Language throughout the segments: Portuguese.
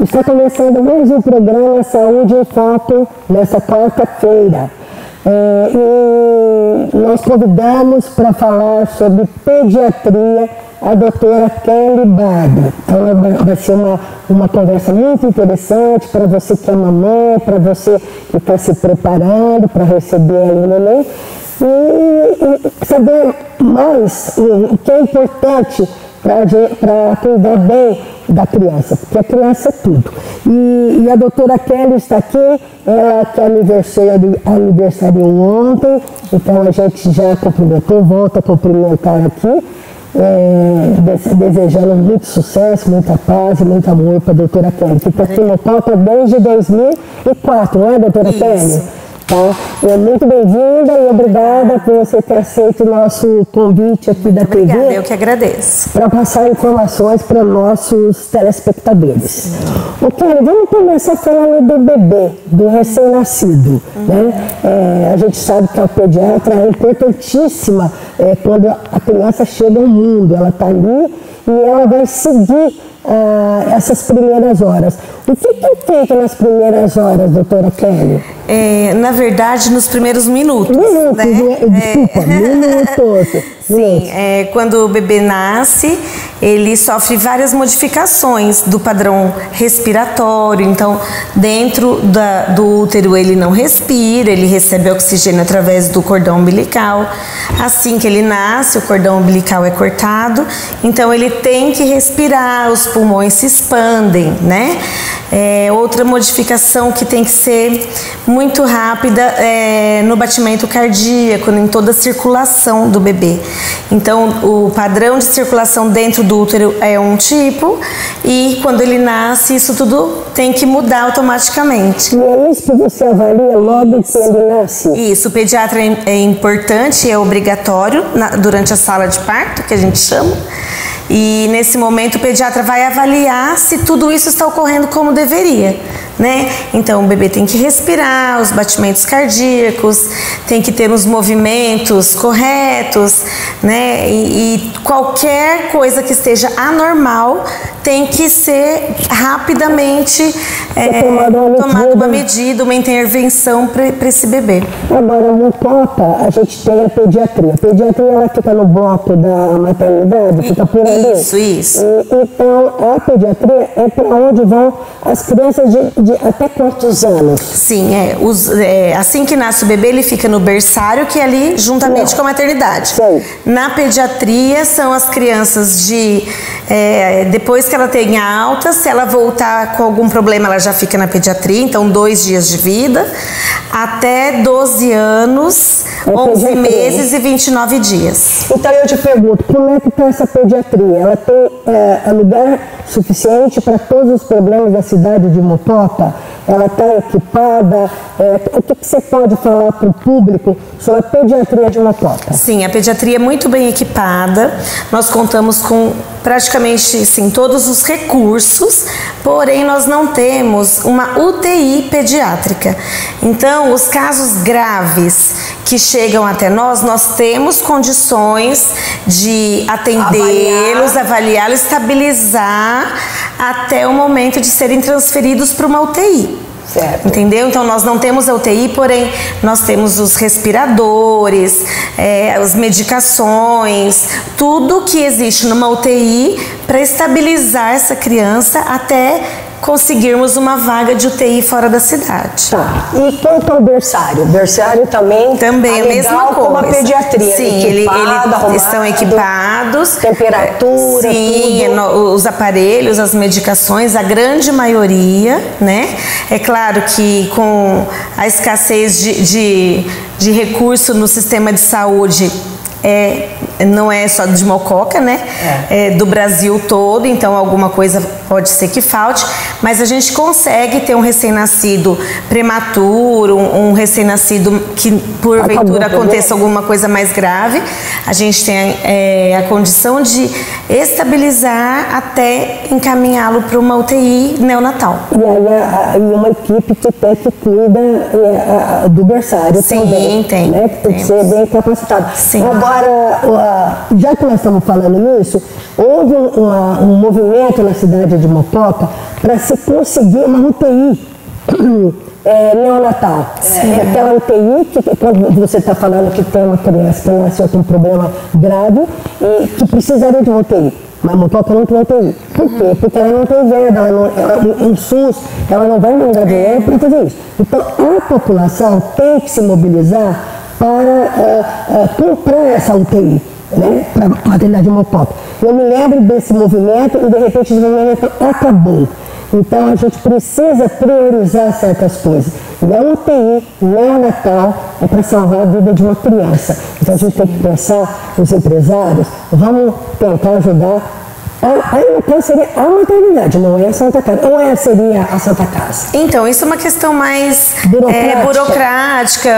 Está começando mais um programa Saúde em Foco nessa quarta-feira. E nós convidamos para falar sobre pediatria a doutora Kelly Bada. Então vai ser uma conversa muito interessante para você que é mamãe, para você que está se preparando para receber aí o neném. E saber mais o que é importante para cuidar bem da criança, porque a criança é tudo. E a doutora Kelly está aqui, ela que aniversariou ontem, então a gente já cumprimentou, volta a cumprimentar aqui, desejando muito sucesso, muita paz e muito amor para a doutora Kelly, que está aqui no Copa desde 2004, não é, doutora Kelly? Tá? Muito bem-vinda e obrigada por você ter aceito o nosso convite aqui da TV. Obrigada, eu que agradeço. Para passar informações para nossos telespectadores. Ok, vamos começar falando do bebê, do recém-nascido. Né? A gente sabe que a pediatra é importantíssima quando a criança chega ao mundo. Ela está ali e ela vai seguir essas primeiras horas. O que é feito nas primeiras horas, doutora Kelly? Na verdade, nos primeiros minutos. Minutos. Sim, quando o bebê nasce, ele sofre várias modificações do padrão respiratório. Então, dentro do útero ele não respira, ele recebe oxigênio através do cordão umbilical. Assim que ele nasce, o cordão umbilical é cortado, então ele tem que respirar, os pulmões se expandem, né? Outra modificação que tem que ser muito rápida no batimento cardíaco, em toda a circulação do bebê. Então, o padrão de circulação dentro do útero é um tipo e quando ele nasce, isso tudo tem que mudar automaticamente. E é isso que você avalia logo que ele nasce? Isso, o pediatra é importante, é obrigatório durante a sala de parto, que a gente chama. E nesse momento o pediatra vai avaliar se tudo isso está ocorrendo como deveria, né? Então o bebê tem que respirar, os batimentos cardíacos, tem que ter os movimentos corretos, né? E qualquer coisa que esteja anormal tem que ser rapidamente tomada uma medida, uma intervenção para esse bebê. Agora, no Copa, a gente tem a pediatria. A pediatria ela fica no bloco da maternidade, fica por ali. Isso. Então, a pediatria é para onde vão as crianças de até quantos anos? Sim, assim que nasce o bebê, ele fica no berçário, que é ali juntamente com a maternidade. Sim. Na pediatria, são as crianças depois que ela tem a alta, se ela voltar com algum problema, ela já fica na pediatria, então 2 dias de vida, até 12 anos, 11 meses e 29 dias. Então eu te pergunto, como é que está essa pediatria? Ela tem lugar suficiente para todos os problemas da cidade de Mococa? Ela está equipada? O que você pode falar para o público sobre a pediatria de Mococa? Sim, a pediatria é muito bem equipada. Nós contamos com praticamente todos os recursos, porém nós não temos uma UTI pediátrica. Então, os casos graves que chegam até nós temos condições de atendê-los, avaliá-los, estabilizar até o momento de serem transferidos para uma UTI. Certo. Entendeu? Então nós não temos a UTI, porém nós temos os respiradores, as medicações, tudo que existe numa UTI para estabilizar essa criança até conseguirmos uma vaga de UTI fora da cidade. Tá. E quanto ao berçário? O berçário também é a mesma coisa. Como a pediatria. Sim, eles estão equipados. Temperatura, sim, tudo. Os aparelhos, as medicações, a grande maioria, né? É claro que com a escassez de recurso no sistema de saúde, não é só de Mococa, né? É do Brasil todo, então alguma coisa pode ser que falte, mas a gente consegue ter um recém-nascido prematuro, um recém-nascido que porventura aconteça alguma coisa mais grave, a gente tem a condição de estabilizar até encaminhá-lo para uma UTI neonatal. E uma equipe que cuida do berçário também. Sim, tem. Né? Que tem que ser bem capacitado. Sim. Agora, já que nós estamos falando nisso, houve um movimento na cidade de Mococa para se conseguir uma UTI neonatal. Aquela UTI que quando você está falando que tem uma criança que nasceu com um problema grave e que precisaria de uma UTI. Mas Mococa não tem UTI. Por quê? Porque ela não tem verba, em SUS, ela não vai mandar dinheiro para fazer isso. Então, a população tem que se mobilizar para comprar essa UTI, né, para a maternidade de Mococa. Eu me lembro desse movimento e, de repente, esse movimento acabou. Então, a gente precisa priorizar certas coisas. E a UTI neonatal é para salvar a vida de uma criança. Então, a gente tem que pensar, os empresários, vamos tentar ajudar. Então seria a maternidade, não é a Santa Casa. Ou seria a Santa Casa? Então, isso é uma questão mais burocrática,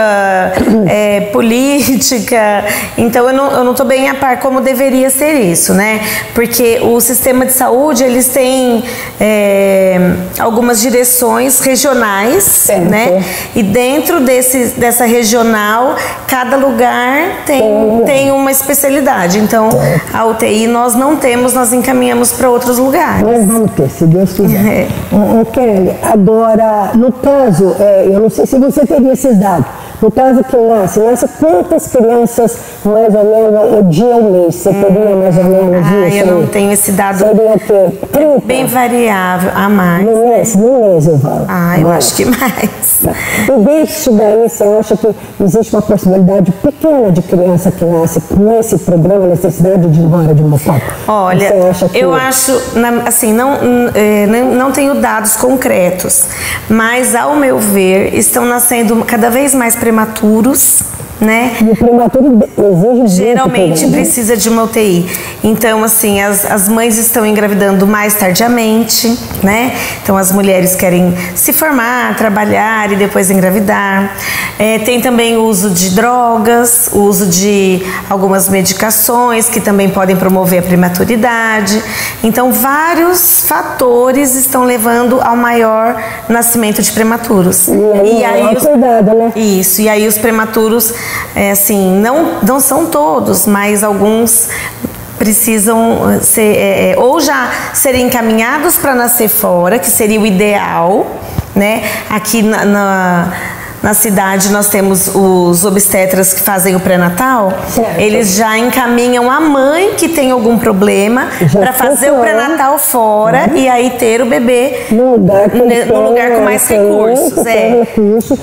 política. Então, eu não estou bem a par como deveria ser isso, né? Porque o sistema de saúde, eles têm algumas direções regionais, né? E dentro dessa regional, cada lugar tem uma especialidade. Então, a UTI nós não temos, nós encaminhamos para outros lugares. Nós vamos ter, se Deus quiser. Kelly, agora, no caso, eu não sei se você teria esses dados, no caso que nasce quantas crianças mais ou menos dia ou mês? Você teria mais ou menos isso? Eu não tenho esse dado. Seria o quê? 30? Bem variável, a mais. No mês, eu falo. Eu acho que mais. E desse daí, você acha que existe uma possibilidade pequena de criança que nasce com esse problema, necessidade de ir embora de Mococa? Olha, eu acho, assim, não tenho dados concretos, mas ao meu ver, estão nascendo cada vez mais prematuros, né? E o prematuro exige geralmente precisa de uma UTI. Então, assim, as mães estão engravidando mais tardiamente, né? Então, as mulheres querem se formar, trabalhar e depois engravidar. Tem também o uso de drogas, o uso de algumas medicações que também podem promover a prematuridade. Então, vários fatores estão levando ao maior nascimento de prematuros. E aí cuidado, né? Isso, e aí os prematuros, assim, não são todos, mas alguns precisam ser, ou já serem encaminhados para nascer fora, que seria o ideal, né? Aqui na cidade nós temos os obstetras que fazem o pré-natal. Eles já encaminham a mãe que tem algum problema para fazer o pré-natal fora e aí ter o bebê num lugar com mais recursos,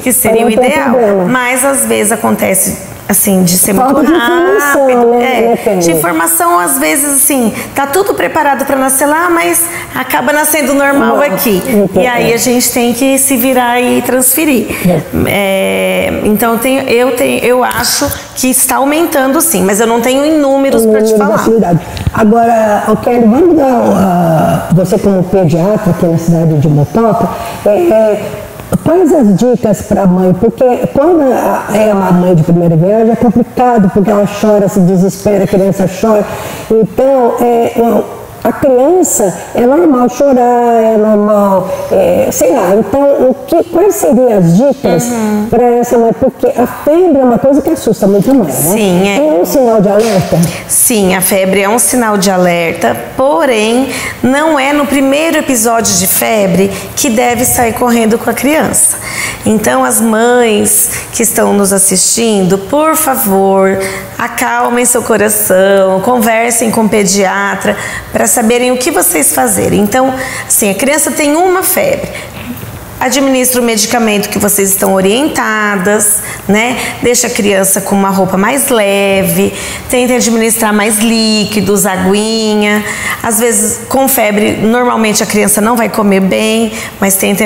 que seria o ideal. Mas às vezes acontece assim, de ser muito rápido. De informação, às vezes, assim, tá tudo preparado para nascer lá, mas acaba nascendo normal aqui. E aí a gente tem que se virar e transferir. Então, eu acho que está aumentando, sim, mas eu não tenho em números para te falar. Agora, Kelly, vamos dar, você como pediatra aqui na cidade de Mococa, quais as dicas para a mãe? Porque quando é uma mãe de primeira viagem é complicado, porque ela chora, se desespera, a criança chora. Então, a criança, é normal chorar, é normal, sei lá. Então, quais seriam as dicas para essa mãe? Porque a febre é uma coisa que assusta muito a mãe, né? Sim, é um sinal de alerta? Sim, a febre é um sinal de alerta, porém, não é no primeiro episódio de febre que deve sair correndo com a criança. Então, as mães que estão nos assistindo, por favor, acalmem seu coração, conversem com o pediatra para saberem o que vocês fazerem. Então, assim, a criança tem uma febre. Administra o medicamento que vocês estão orientadas, né? Deixa a criança com uma roupa mais leve, tenta administrar mais líquidos, aguinha. Às vezes, com febre, normalmente a criança não vai comer bem, mas tenta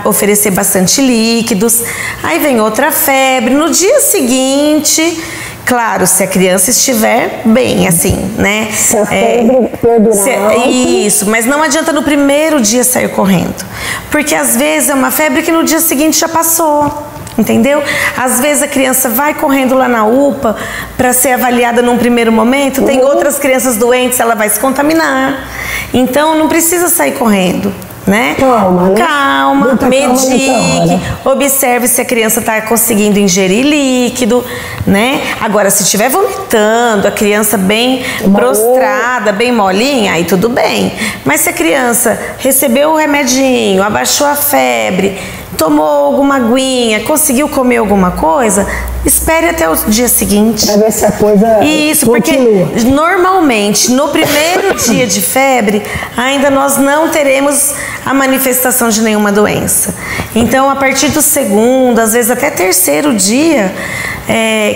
oferecer bastante líquidos. Aí vem outra febre. No dia seguinte, claro, se a criança estiver bem, assim, né? Se a febre perdurar. Isso, mas não adianta no primeiro dia sair correndo. Porque às vezes é uma febre que no dia seguinte já passou. Entendeu? Às vezes a criança vai correndo lá na UPA para ser avaliada num primeiro momento, tem outras crianças doentes, ela vai se contaminar. Então não precisa sair correndo. né? Calma, né? Calma, medique, observe se a criança está conseguindo ingerir líquido, né? Agora, se estiver vomitando, a criança bem prostrada, bem molinha, aí tudo bem. Mas se a criança recebeu o remedinho, abaixou a febre, tomou alguma aguinha, conseguiu comer alguma coisa, espere até o dia seguinte. Pra ver se a coisa Isso, continua. porque normalmente no primeiro dia de febre, ainda nós não teremos a manifestação de nenhuma doença. Então, a partir do segundo, às vezes até terceiro dia,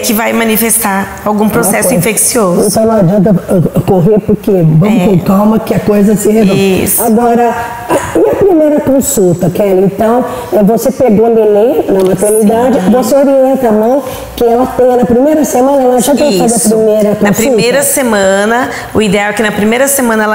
que vai manifestar algum processo infeccioso. Então não adianta correr, porque vamos com calma que a coisa se resolve. Isso. Agora, e a primeira consulta, Kelly? Então, você pegou neném na maternidade, você orienta a mãe que ela tenha na primeira semana, ela já tem que fazer a primeira consulta? Na primeira semana, o ideal é que na primeira semana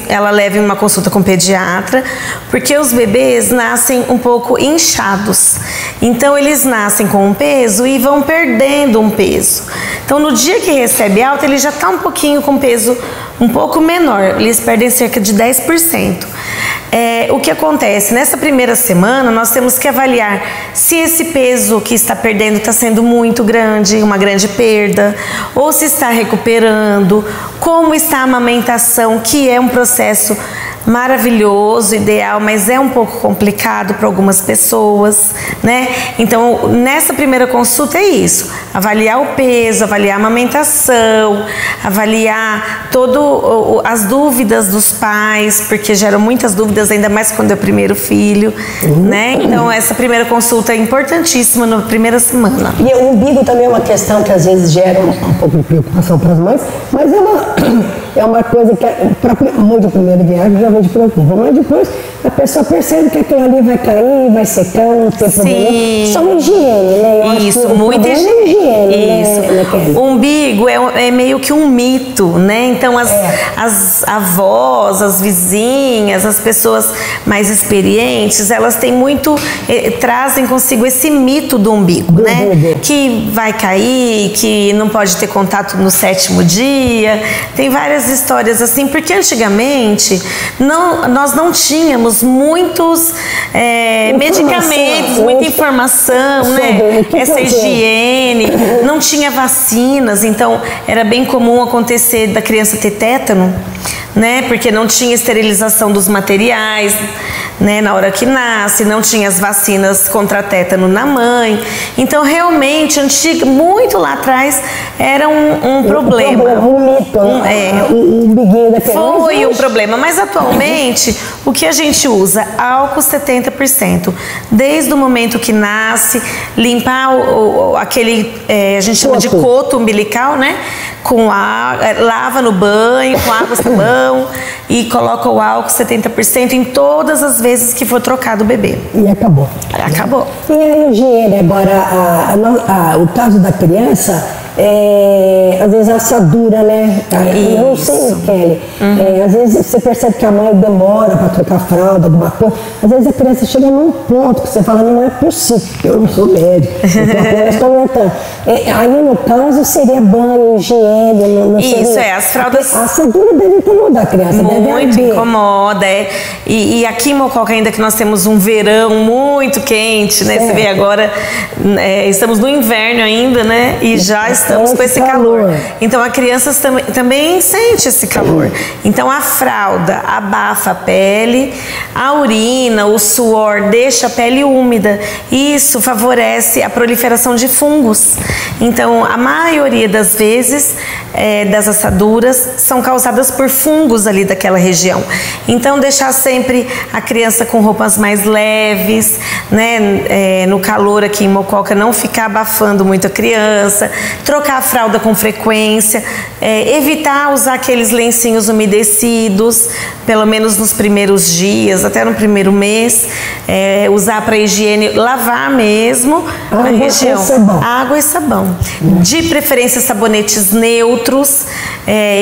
ela leve uma consulta com o pediatra, porque os bebês nascem um pouco inchados. Então, eles nascem com um peso e vão perdendo um peso. Então, no dia que recebe alta, ele já está um pouquinho com peso um pouco menor. Eles perdem cerca de 10%. O que acontece? Nessa primeira semana, nós temos que avaliar se esse peso que está perdendo está sendo muito grande, uma grande perda, ou se está recuperando, como está a amamentação, que é um processo maravilhoso, ideal, mas é um pouco complicado para algumas pessoas, né? Então, nessa primeira consulta é isso: avaliar o peso, avaliar a amamentação, avaliar as dúvidas dos pais, porque geram muitas dúvidas, ainda mais quando é o primeiro filho, né? Então, essa primeira consulta é importantíssima na primeira semana. E o umbigo também é uma questão que às vezes gera um pouco de preocupação para as mães, mas é uma coisa que para muito primeira viagem já te preocupa, mas depois a pessoa percebe que aquilo ali vai cair, vai secar, não tem problema. Só uma higiene, né? Isso, muita higiene. Isso. Né, o umbigo é meio que um mito, né? Então as avós, as vizinhas, as pessoas mais experientes, elas têm trazem consigo esse mito do umbigo, né? Que vai cair, que não pode ter contato no 7º dia. Tem várias histórias assim, porque antigamente nós não tínhamos muitos medicamentos, muita informação, né? Essa higiene, não tinha vacinas, então era bem comum acontecer da criança ter tétano, né? Porque não tinha esterilização dos materiais, né? Na hora que nasce, não tinha as vacinas contra tétano na mãe. Então, realmente, muito lá atrás, era um problema. Um mito, um biguinho da criança. Foi um problema, mas atualmente, o que a gente usa? Álcool 70%. Desde o momento que nasce, limpar aquele, a gente chama de coto umbilical, né? Lava no banho, com água e sabão, e coloca o álcool 70% em todas as vezes que for trocado o bebê. E acabou. Acabou. E a higiene, agora, o caso da criança, às vezes a assadura, né? Eu não sei, Kelly. Às vezes você percebe que a mãe demora para trocar fralda, alguma coisa. Às vezes a criança chega num ponto que você fala, não é possível, eu não sou médico. Eu estou comentando. Aí no caso seria banho, higiene. Isso, as fraldas. A assadura deve incomodar a criança. Muito incomoda. E aqui em Mococa, ainda que nós temos um verão muito quente, né? Você vê agora, estamos no inverno ainda, né? E já estamos com esse calor. Então a criança também sente esse calor. Então a fralda abafa a pele, a urina, o suor deixa a pele úmida. Isso favorece a proliferação de fungos. Então a maioria das vezes das assaduras são causadas por fungos ali daquela região. Então deixar sempre a criança com roupas mais leves, né? No calor aqui em Mococa, não ficar abafando muito a criança, trocar a fralda com frequência, evitar usar aqueles lencinhos umedecidos, pelo menos nos primeiros dias, até no primeiro mês, usar para higiene, lavar mesmo a região. Água e sabão. De preferência sabonetes neutros,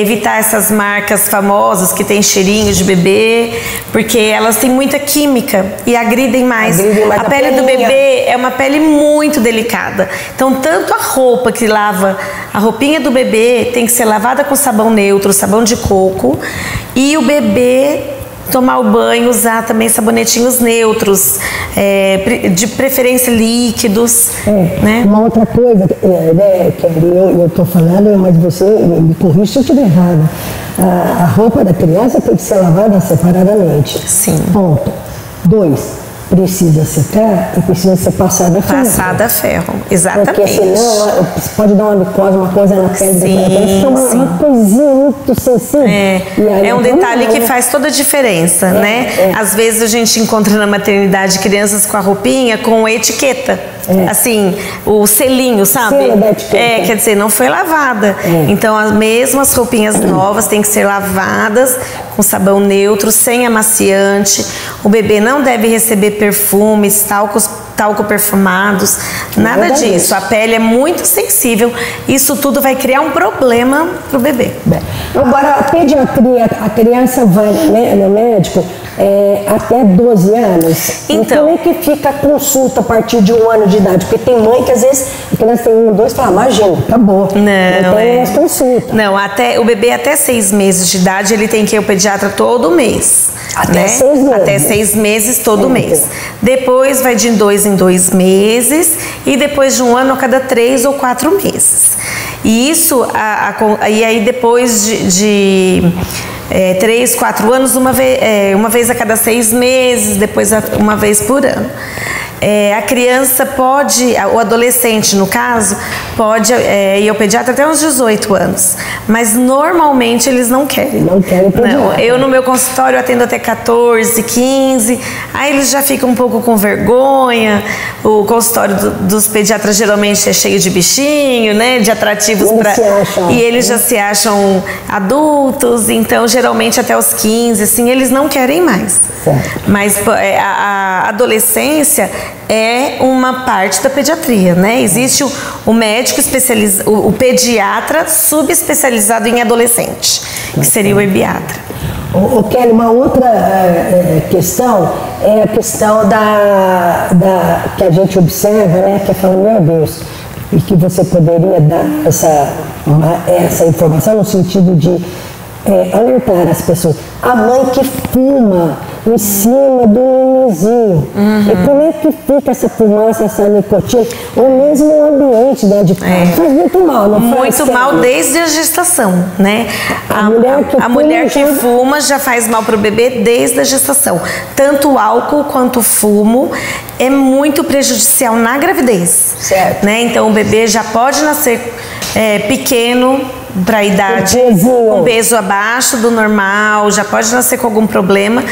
evitar essas marcas famosas que tem cheirinho de bebê, porque elas têm muita química e agridem mais. A pele do bebê é uma pele muito delicada. Então, tanto a roupa que lava, a roupinha do bebê tem que ser lavada com sabão neutro, sabão de coco, e o bebê tomar o banho, usar também sabonetinhos neutros, de preferência líquidos. Né? Uma outra coisa, Kelly, eu estou falando, mas você me corrija se eu estiver errada. A roupa da criança tem que ser lavada separadamente. Sim. Ponto. 2. Precisa secar e precisa ser passada a ferro. Passada a ferro, exatamente. Porque senão pode dar uma micose, uma coisa na pele da criança. Uma coisinha muito sensível. É um detalhe que faz toda a diferença, né? Às vezes a gente encontra na maternidade crianças com a roupinha com etiqueta. Assim, o selinho, sabe? Selo da etiqueta. Quer dizer, não foi lavada. Então, as mesmas roupinhas novas têm que ser lavadas com sabão neutro, sem amaciante. O bebê não deve receber perfumes, talco perfumados, nada disso. A pele é muito sensível. Isso tudo vai criar um problema para o bebê. Agora, a pediatria, a criança vai no médico até 12 anos. Então, como é que fica a consulta a partir de 1 ano de idade? Porque tem mãe que às vezes a criança tem 1, 2 e fala, imagina, acabou. Não tem mais consulta. Não, o bebê até 6 meses de idade, ele tem que ir ao pediatra todo mês. Até 6 meses. Até 6 meses todo mês. Depois vai de 2 em 2 meses e depois de 1 ano a cada 3 ou 4 meses. E isso, e aí depois de 3, 4 anos, uma vez a cada 6 meses, depois uma vez por ano. A criança pode, o adolescente no caso, pode ir ao pediatra até uns 18 anos, mas normalmente eles não querem. Não querem pediatra. Não, eu no meu consultório atendo até 14, 15, aí eles já ficam um pouco com vergonha. O consultório dos pediatras geralmente é cheio de bichinho, né, de atrativos e eles já se acham adultos, então geralmente até os 15, assim, eles não querem mais. Certo. Mas a adolescência é uma parte da pediatria, né? Existe o médico especializado, o pediatra subespecializado em adolescente, que seria o ebiatra. Kelly, uma outra questão é a questão que a gente observa, né? Que fala, meu Deus, e que você poderia dar essa informação no sentido de alertar as pessoas. A mãe que fuma em cima do nenenzinho. E como é que fica essa fumaça, essa nicotina, ou mesmo no ambiente dentro de casa? Faz muito mal, não faz? Muito mal desde a gestação, né? A mulher que fuma já faz mal para o bebê desde a gestação. Tanto o álcool quanto o fumo é muito prejudicial na gravidez. Certo. Né? Então o bebê já pode nascer pequeno para a idade, um peso abaixo do normal, já pode nascer com algum problema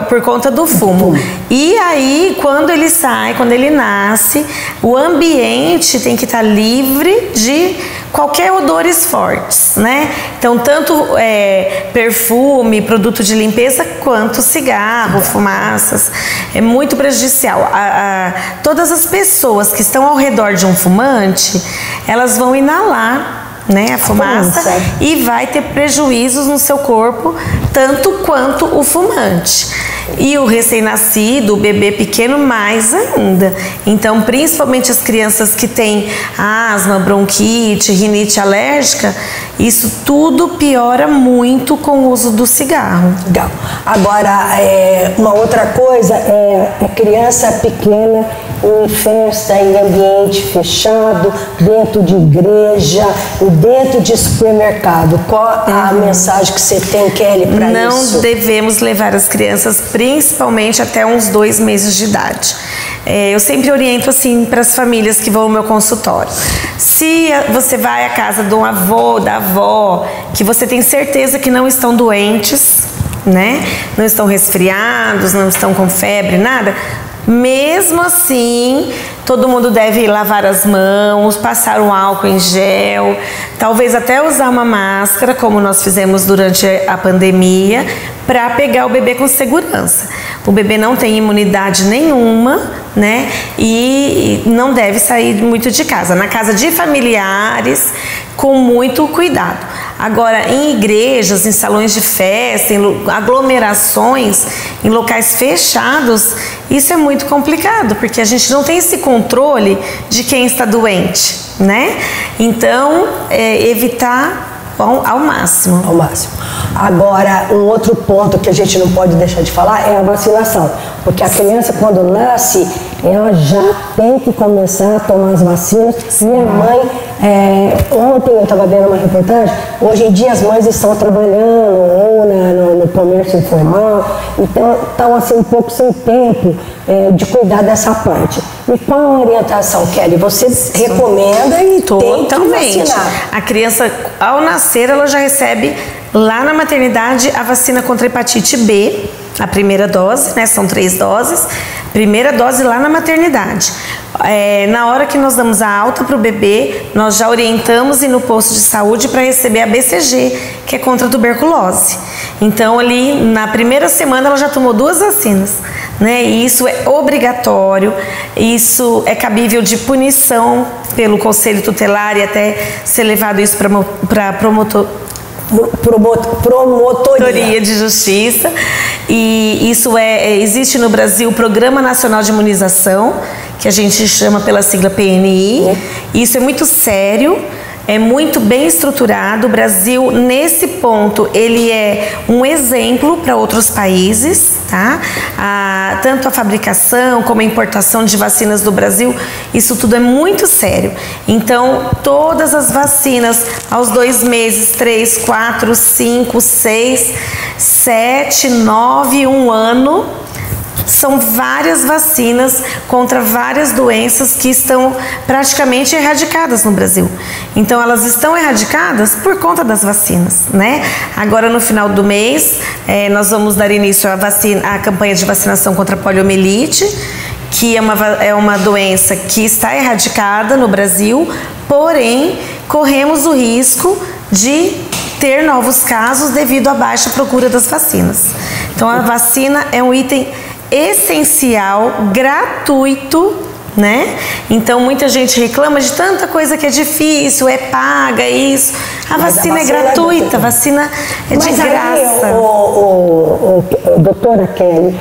por conta do fumo. E aí, quando ele sai, quando ele nasce, o ambiente tem que estar livre de qualquer odores fortes, né? Então, tanto perfume, produto de limpeza, quanto cigarro, fumaças. É muito prejudicial. Todas as pessoas que estão ao redor de um fumante, elas vão inalar, né, a fumaça, e vai ter prejuízos no seu corpo, tanto quanto o fumante. E o recém-nascido, o bebê pequeno, mais ainda. Então, principalmente as crianças que têm asma, bronquite, rinite alérgica, isso tudo piora muito com o uso do cigarro. Legal. Agora, uma outra coisa é a criança pequena em festa, em ambiente fechado, dentro de igreja, dentro de supermercado. Qual a mensagem que você tem, Kelly, para isso? Não devemos levar as crianças, principalmente até uns 2 meses de idade. Eu sempre oriento assim para as famílias que vão ao meu consultório. Se você vai à casa de um avô, da avó, que você tem certeza que não estão doentes, né? Não estão resfriados, não estão com febre, nada. Mesmo assim, todo mundo deve lavar as mãos, passar um álcool em gel, talvez até usar uma máscara, como nós fizemos durante a pandemia, para pegar o bebê com segurança. O bebê não tem imunidade nenhuma, né? E não deve sair muito de casa. Na casa de familiares, com muito cuidado. Agora, em igrejas, em salões de festa, em aglomerações, em locais fechados, isso é muito complicado, porque a gente não tem esse controle de quem está doente, né? Então, evitar ao máximo. Ao máximo. Agora, um outro ponto que a gente não pode deixar de falar é a vacinação, porque a criança, quando nasce, ela já tem que começar a tomar as vacinas. Minha mãe, ontem eu estava vendo uma reportagem, hoje em dia as mães estão trabalhando ou no comércio informal, então estão assim um pouco sem tempo de cuidar dessa parte. E qual a orientação, Kelly? Você recomenda e tem que vacinar. A criança, ao nascer, ela já recebe lá na maternidade a vacina contra a hepatite B, a primeira dose, né? São 3 doses. Primeira dose lá na maternidade. Na hora que nós damos a alta para o bebê, nós já orientamos ir no posto de saúde para receber a BCG, que é contra a tuberculose. Então, ali na primeira semana, ela já tomou 2 vacinas, né? E isso é obrigatório, isso é cabível de punição pelo Conselho Tutelar e até ser levado isso para Promotoria de Justiça. E isso existe no Brasil o Programa Nacional de Imunização, que a gente chama pela sigla PNI. Isso é muito sério, é muito bem estruturado. O Brasil, nesse ponto, ele é um exemplo para outros países, tá? Tanto a fabricação como a importação de vacinas do Brasil, isso tudo é muito sério. Então, todas as vacinas aos 2 meses, 3, 4, 5, 6, 7, 9, 1 ano, são várias vacinas contra várias doenças que estão praticamente erradicadas no Brasil. Então, elas estão erradicadas por conta das vacinas, né? Agora, no final do mês, nós vamos dar início à campanha de vacinação contra a poliomielite, que é uma doença que está erradicada no Brasil, porém, corremos o risco de ter novos casos devido à baixa procura das vacinas. Então, a vacina é um item essencial, gratuito, né? Então muita gente reclama de tanta coisa que é difícil, é paga, isso. A vacina é gratuita, a vacina é de graça. Doutora Kelly,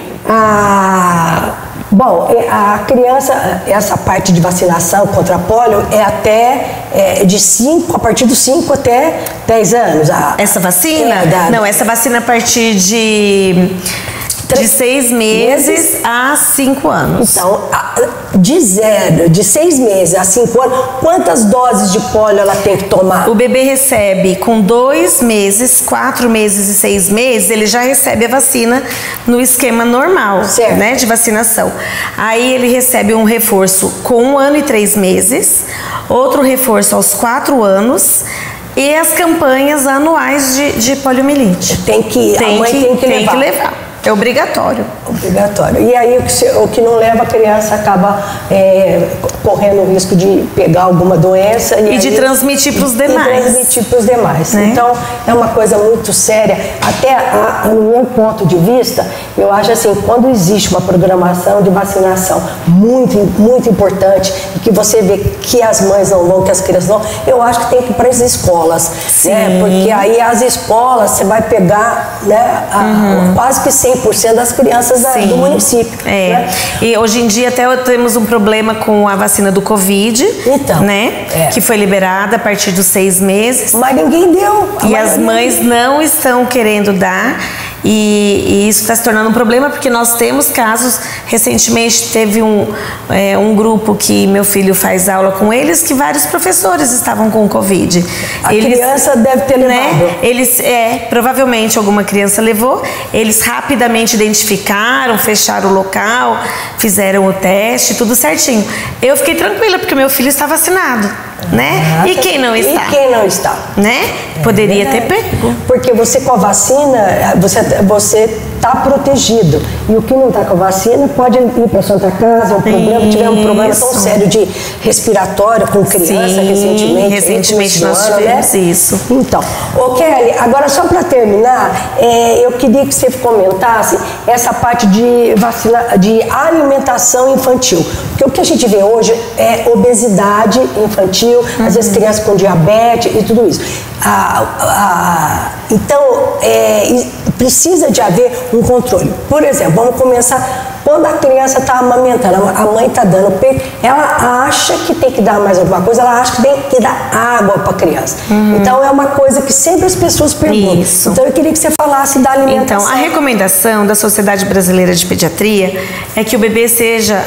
bom, a criança, essa parte de vacinação contra a polio é até de 5, a partir dos 5 até 10 anos. Essa vacina? Não, essa vacina a partir de 6 meses a 5 anos. Então, de 6 meses a 5 anos, quantas doses de polio ela tem que tomar? O bebê recebe com 2 meses, 4 meses e 6 meses, ele já recebe a vacina no esquema normal, certo, né, de vacinação. Aí ele recebe um reforço com 1 ano e 3 meses, outro reforço aos 4 anos, e as campanhas anuais de poliomielite. A mãe tem que levar. É obrigatório. Obrigatório. E aí o que não leva, a criança acaba correndo o risco de pegar alguma doença. E de transmitir para os demais. Né? Então, é uma coisa muito séria. Até no meu ponto de vista, eu acho assim, quando existe uma programação de vacinação muito, muito importante, e que você vê que as mães não vão, que as crianças não, eu acho que tem que ir para as escolas. Né? Porque aí as escolas, você vai pegar, né, quase que 100% das crianças do município. Né? E hoje em dia até temos um problema com a vacina do Covid, então, né? Que foi liberada a partir dos 6 meses. Mas ninguém deu. E as mães não estão querendo dar. E isso está se tornando um problema, porque nós temos casos. Recentemente teve um grupo que meu filho faz aula com eles, que vários professores estavam com Covid. A criança deve ter levado. Né, provavelmente alguma criança levou. Eles rapidamente identificaram, fecharam o local, fizeram o teste, tudo certinho. Eu fiquei tranquila, porque meu filho está vacinado. Né? E quem não está? E quem não está? Né? Poderia ter pego. Porque você com a vacina, você está protegido. E o que não está com a vacina pode ir para sua casa, tiver um problema tão sério de respiratório com criança. Sim, recentemente nós tivemos isso. Então, Kelly, agora só para terminar, eu queria que você comentasse essa parte de alimentação infantil. Porque o que a gente vê hoje é obesidade infantil, às vezes crianças com diabetes e tudo isso. Então, precisa de haver um controle. Por exemplo, vamos começar, quando a criança está amamentando, a mãe está dando peito, ela acha que tem que dar mais alguma coisa, ela acha que tem que dar água para a criança. Então é uma coisa que sempre as pessoas perguntam. Isso. Então eu queria que você falasse da alimentação. Então, a recomendação da Sociedade Brasileira de Pediatria é que o bebê seja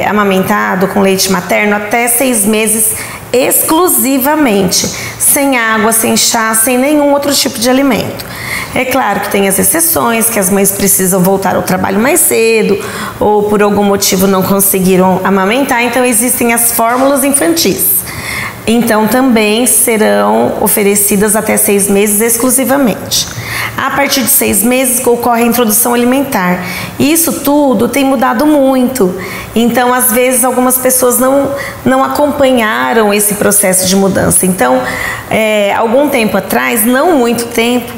amamentado com leite materno até 6 meses exclusivamente, sem água, sem chá, sem nenhum outro tipo de alimento. É claro que tem as exceções, que as mães precisam voltar ao trabalho mais cedo ou por algum motivo não conseguiram amamentar, então existem as fórmulas infantis. Então também serão oferecidas até 6 meses exclusivamente. A partir de 6 meses ocorre a introdução alimentar. Isso tudo tem mudado muito. Então, às vezes, algumas pessoas não acompanharam esse processo de mudança. Então, algum tempo atrás, não muito tempo,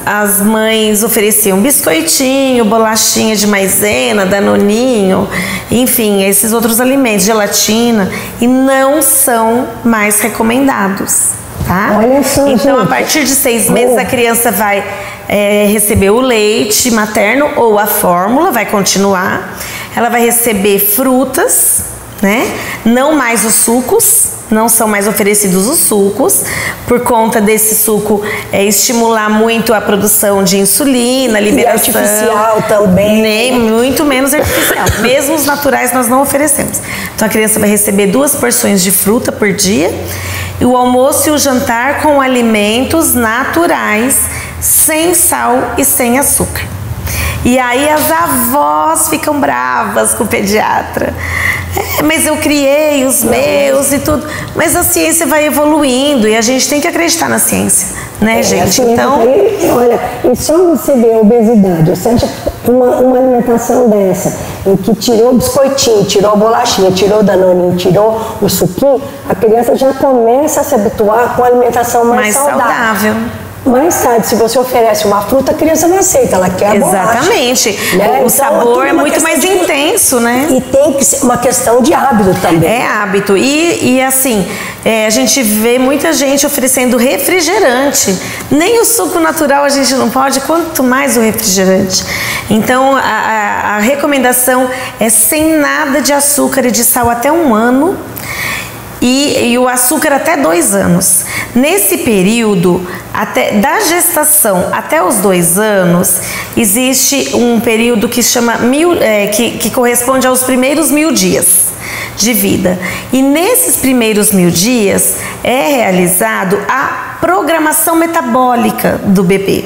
as mães ofereciam biscoitinho, bolachinha de maisena, danoninho, enfim, esses outros alimentos, gelatina, e não são mais recomendados, tá? Olha só, então, gente. a partir de 6 meses, a criança vai receber o leite materno ou a fórmula, vai continuar. Ela vai receber frutas, né? Não mais os sucos. Não são mais oferecidos os sucos, por conta desse suco estimular muito a produção de insulina, liberação. E artificial também. Nem, muito menos artificial. Mesmo os naturais nós não oferecemos. Então a criança vai receber 2 porções de fruta por dia, e o almoço e o jantar com alimentos naturais, sem sal e sem açúcar. E aí as avós ficam bravas com o pediatra. Mas eu criei os meus e tudo. Mas a ciência vai evoluindo e a gente tem que acreditar na ciência, né, gente? Então, olha, e só você ver a obesidade, você acha uma alimentação dessa, em que tirou o biscoitinho, tirou a bolachinha, tirou o danoninho, tirou o suquinho, a criança já começa a se habituar com a alimentação mais saudável. Mais tarde, se você oferece uma fruta, a criança não aceita, ela quer a bolacha. Exatamente. Né? O Então, sabor é muito mais intenso, né? E tem que ser uma questão de hábito também. É hábito. E assim, a gente vê muita gente oferecendo refrigerante. Nem o suco natural a gente não pode, quanto mais o refrigerante. Então, a recomendação é sem nada de açúcar e de sal até 1 ano. E o açúcar até 2 anos. Nesse período, da gestação até os 2 anos, existe um período que chama que corresponde aos primeiros 1000 dias de vida. E nesses primeiros 1000 dias é realizado a programação metabólica do bebê.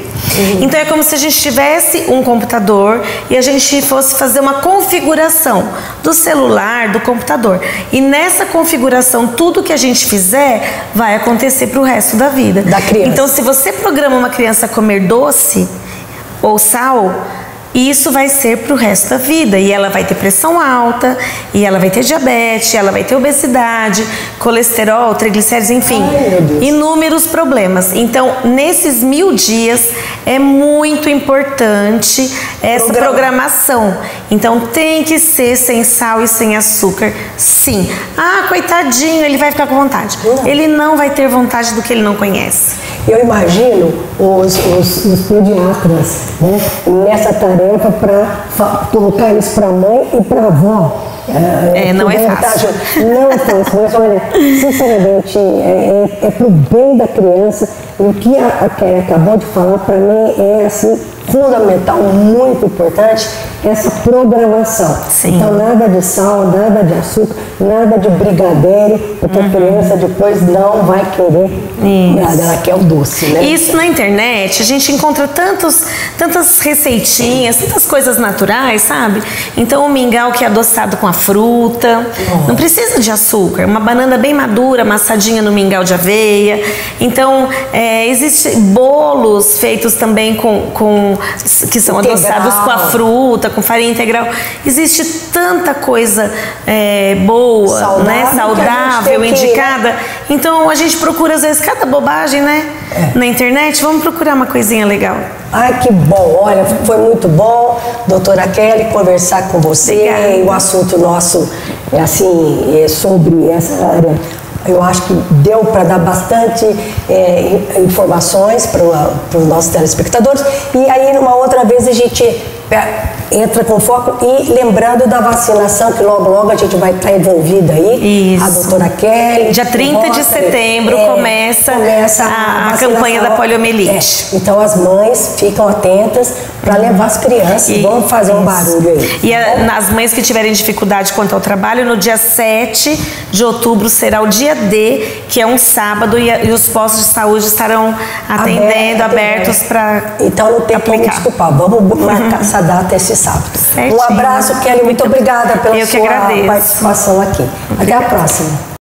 Então é como se a gente tivesse um computador e a gente fosse fazer uma configuração do celular, do computador. E nessa configuração, tudo que a gente fizer vai acontecer para o resto da vida. Da criança. Então, se você programa uma criança a comer doce ou sal, isso vai ser para o resto da vida. E ela vai ter pressão alta, e ela vai ter diabetes, ela vai ter obesidade, colesterol, triglicéridos, enfim, inúmeros problemas. Então, nesses 1000 dias, é muito importante essa programação. Então, tem que ser sem sal e sem açúcar, sim. Ah, coitadinho, ele vai ficar com vontade. Ele não vai ter vontade do que ele não conhece. Eu imagino os pediatras, né, nessa tarefa para colocar isso para a mãe e para a avó. Não é fácil. Não é fácil, mas olha, sinceramente, é pro bem da criança. E o que a Kelly acabou de falar, para mim, é assim, fundamental, muito importante, essa programação. Sim. Então, nada de sal, nada de açúcar, nada de brigadeiro, porque a criança depois não vai querer nada, ela quer o doce, né? Isso na internet, a gente encontra tantas receitinhas, tantas coisas naturais, sabe? Então, o mingau que é adoçado com a fruta, não precisa de açúcar. Uma banana bem madura, amassadinha no mingau de aveia. Então, existem bolos feitos também que são adoçados com a fruta, com farinha integral. Existe tanta coisa boa, saudável, indicada. Então a gente procura às vezes cada bobagem, né? Na internet, vamos procurar uma coisinha legal. Ai, que bom, olha, foi muito bom, doutora Kelly, conversar com você. Obrigada. O assunto nosso é assim, sobre essa área Eu acho que deu para dar bastante informações para os nossos telespectadores. E aí, numa outra vez, a gente entra com foco e lembrando da vacinação, que logo a gente vai estar envolvida aí. Isso. A doutora Kelly. Dia 30 de setembro começa a campanha da poliomielite. Então as mães ficam atentas para levar as crianças. Vamos fazer um barulho aí. E as mães que tiverem dificuldade quanto ao trabalho, no dia 7 de outubro será o dia D, que é um sábado, e os postos de saúde estarão abertos para então não tem como desculpar. Vamos marcar essa data esse sábado. Certinho. Um abraço, Kelly. Muito obrigada pela sua participação aqui. Até a próxima.